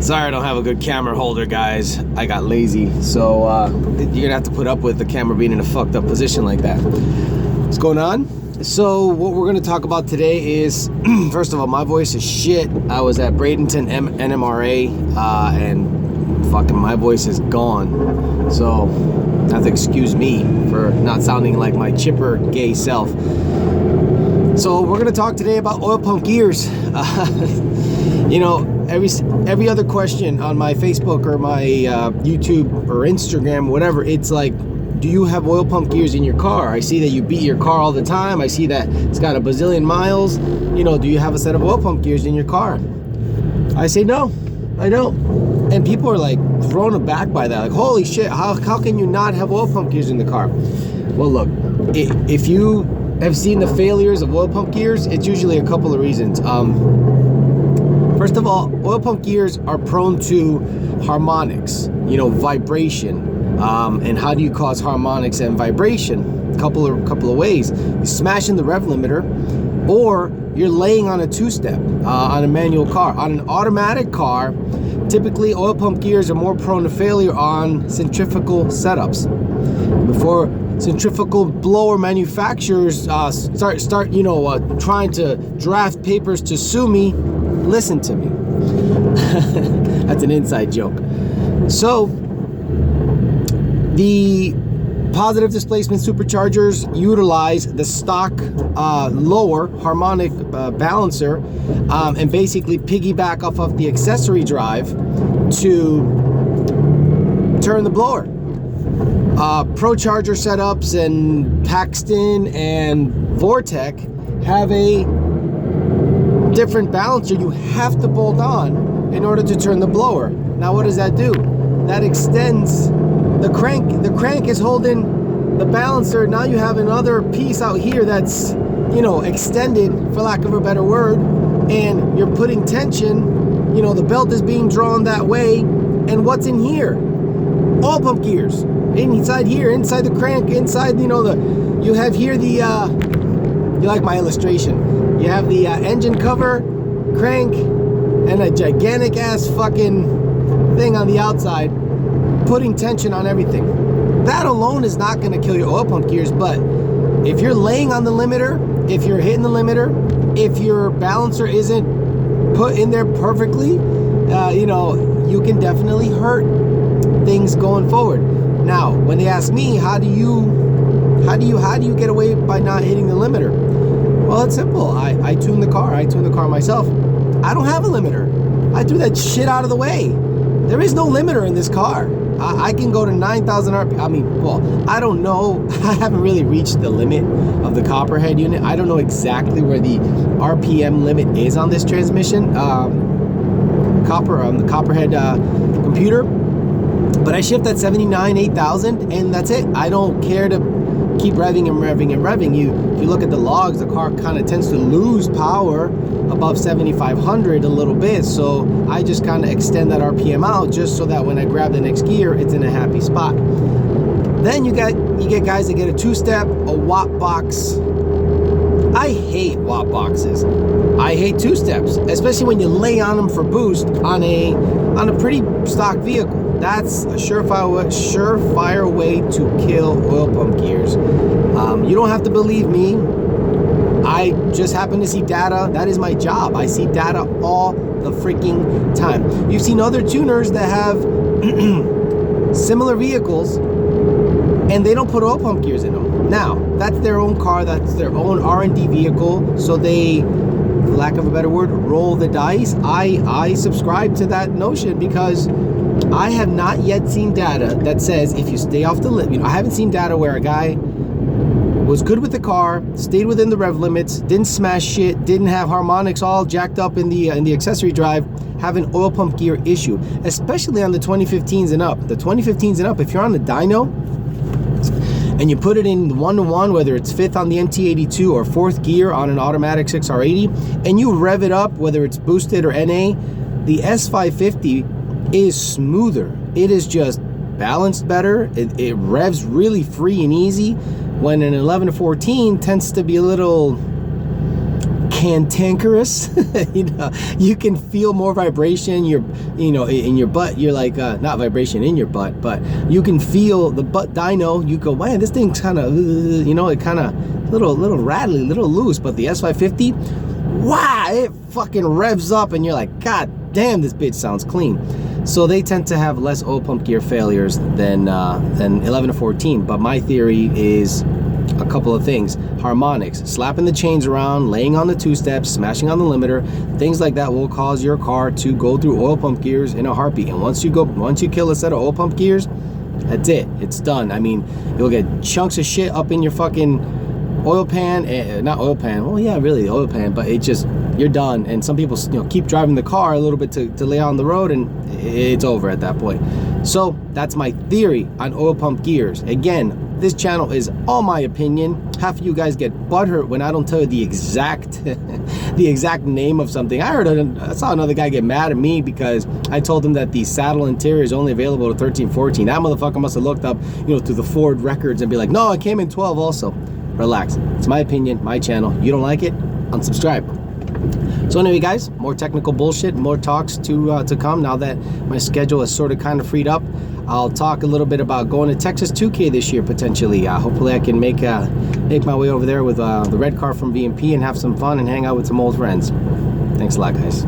Sorry I don't have a good camera holder, guys. I got lazy, so you're gonna have to put up with the camera being in a fucked up position like that. What's going on? So what we're gonna talk about today is, first of all, my voice is shit. I was at Bradenton NMRA and fucking my voice is gone. So you have to excuse me for not sounding like my chipper gay self. So we're gonna talk today about oil pump gears. You know, every other question on my Facebook or my YouTube or Instagram, whatever, it's like, do you have oil pump gears in your car? I see that you beat your car all the time. I see that it's got a bazillion miles. You know, do you have a set of oil pump gears in your car? I say no, I don't. And people are like thrown aback by that. Like, holy shit, how can you not have oil pump gears in the car? Well, look, if you have seen the failures of oil pump gears, it's usually a couple of reasons. First of all, oil pump gears are prone to harmonics, you know, vibration. And how do you cause harmonics and vibration? A couple of ways. You smash in the rev limiter, or you're laying on a two-step on a manual car. On an automatic car, typically oil pump gears are more prone to failure on centrifugal setups. Before centrifugal blower manufacturers start you know, trying to draft papers to sue me, listen to me. That's an inside joke. So the positive displacement superchargers utilize the stock lower harmonic balancer and basically piggyback off of the accessory drive to turn the blower. Pro Charger setups and Paxton and Vortec have a different balancer you have to bolt on in order to turn the blower. Now what does that do? That extends the crank. The crank is holding the balancer. Now you have another piece out here that's, you know, extended, for lack of a better word, and you're putting tension. You know, the belt is being drawn that way. And what's in here? Oil pump gears. Inside here, inside the crank, inside, you know, you have here the, you like my illustration. You have the engine cover, crank, and a gigantic ass fucking thing on the outside, putting tension on everything. That alone is not going to kill your oil pump gears, but if you're laying on the limiter, if you're hitting the limiter, if your balancer isn't put in there perfectly, you know, you can definitely hurt things going forward. Now, when they ask me, how do you get away by not hitting the limiter? Well, it's simple. I tune the car. I tune the car myself. I don't have a limiter. I threw that shit out of the way. There is no limiter in this car. I can go to 9,000 RPM. I mean, well, I don't know. I haven't really reached the limit of the Copperhead unit. I don't know exactly where the RPM limit is on this transmission. The Copperhead computer. But I shift at 79, 8,000, and that's it. I don't care to keep revving and revving and revving. If you look at the logs, the car kind of tends to lose power above 7,500 a little bit. So I just kind of extend that RPM out just so that when I grab the next gear, it's in a happy spot. Then you get guys that get a two-step, a watt box. I hate watt boxes. I hate two steps, especially when you lay on them for boost on a pretty stock vehicle. That's a surefire way to kill oil pump gears. You don't have to believe me. I just happen to see data. That is my job. I see data all the freaking time. You've seen other tuners that have similar vehicles and they don't put oil pump gears in them. Now, that's their own car. That's their own R&D vehicle. So they, for lack of a better word, roll the dice. I subscribe to that notion because I have not yet seen data that says if you stay off the limit. You know, I haven't seen data where a guy was good with the car, stayed within the rev limits, didn't smash shit, didn't have harmonics all jacked up in the accessory drive, have an oil pump gear issue, especially on the 2015s and up. The 2015s and up, if you're on the dyno and you put it in 1-to-1, whether it's fifth on the MT82 or fourth gear on an automatic 6R80, and you rev it up, whether it's boosted or NA, the S550 is smoother. It is just balanced better. It revs really free and easy, when an 11 to 14 tends to be a little cantankerous. You know, you can feel more vibration. In your butt. You're like not vibration in your butt, but you can feel the butt dyno. You go, man, this thing's kind of, it kind of little rattly, little loose. But the S550, wow, it fucking revs up, and you're like, God damn, this bitch sounds clean. So they tend to have less oil pump gear failures than 11 to 14. But my theory is a couple of things: harmonics, slapping the chains around, laying on the two-steps, smashing on the limiter, things like that will cause your car to go through oil pump gears in a heartbeat. And once you kill a set of oil pump gears, that's it. It's done. I mean, you'll get chunks of shit up in your fucking oil pan, not oil pan. Well, yeah, really oil pan, but it just, you're done. And some people, keep driving the car a little bit to lay on the road, and it's over at that point. So that's my theory on oil pump gears. Again, this channel is all my opinion. Half of you guys get butthurt when I don't tell you the exact name of something. I saw another guy get mad at me because I told him that the saddle interior is only available to 13, 14. That motherfucker must have looked up, through the Ford records and be like, no, it came in 12 also. Relax. It's my opinion, my channel. You don't like it? Unsubscribe. So anyway, guys, more technical bullshit, more talks to come now that my schedule is sort of kind of freed up. I'll talk a little bit about going to Texas 2K this year potentially. Hopefully I can make my way over there with the red car from VMP and have some fun and hang out with some old friends. Thanks a lot, guys.